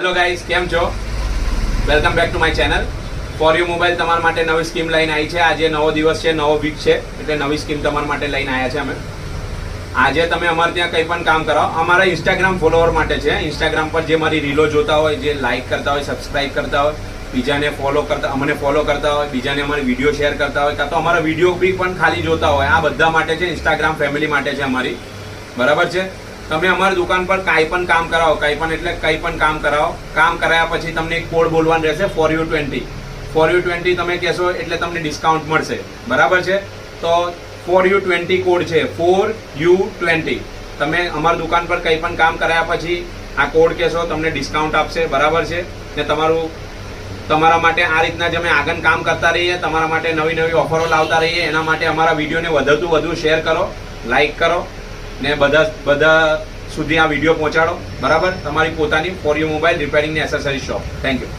Hello guys, કેમ છો? Welcome back to my channel. For you mobile તમારા માટે નવી સ્કીમ લઈને આવી છે. આજે નવો દિવસ છે, નવો વીક છે, એટલે નવી સ્કીમ તમારા માટે લઈને આવ્યા છે અમે. આજે તમે અમારે ત્યાં કંઈ પણ કામ કરાવો, અમારા ઇન્સ્ટાગ્રામ ફોલોવર માટે છે. ઇન્સ્ટાગ્રામ પર જે મારી રીલો જોતા હોય, જે લાઇક કરતા હોય, સબસ્ક્રાઇબ કરતા હોય, બીજાને ફોલો કરતા, અમને ફોલો કરતા હોય, બીજાને અમારી વિડીયો શેર કરતા હોય, કાં તો અમારા વિડીયો બી પણ ખાલી જોતા હોય, આ બધા માટે છે. ઇન્સ્ટાગ્રામ ફેમિલી માટે છે અમારી, બરાબર છે. તમે અમારી દુકાન પર કાંઈ પણ કામ કરાવો, કંઈ પણ એટલે કંઈ પણ કામ કરાવો. કામ કરાયા પછી તમને એક કોડ બોલવાનું રહેશે, ફોર યુ 20. ફોર યુ 20 તમે કહેશો એટલે તમને ડિસ્કાઉન્ટ મળશે, બરાબર છે. તો ફોર યુ 20 કોડ છે, ફોર યુ 20. તમે અમારી દુકાન પર કંઈ પણ કામ કરાયા પછી આ કોડ કહેશો, તમને ડિસ્કાઉન્ટ આપશે, બરાબર છે. ને તમારા માટે આ રીતના જ અમે આગળ કામ કરતા રહીએ, તમારા માટે નવી નવી ઓફરો લાવતા રહીએ. એના માટે અમારા વિડીયોને વધુ શેર કરો, લાઇક કરો ને બધા સુધી આ વિડીયો પહોંચાડો, બરાબર. તમારી પોતાની ફોર યુ મોબાઈલ રિપેરિંગ ને એસેસરી શોપ. Thank you.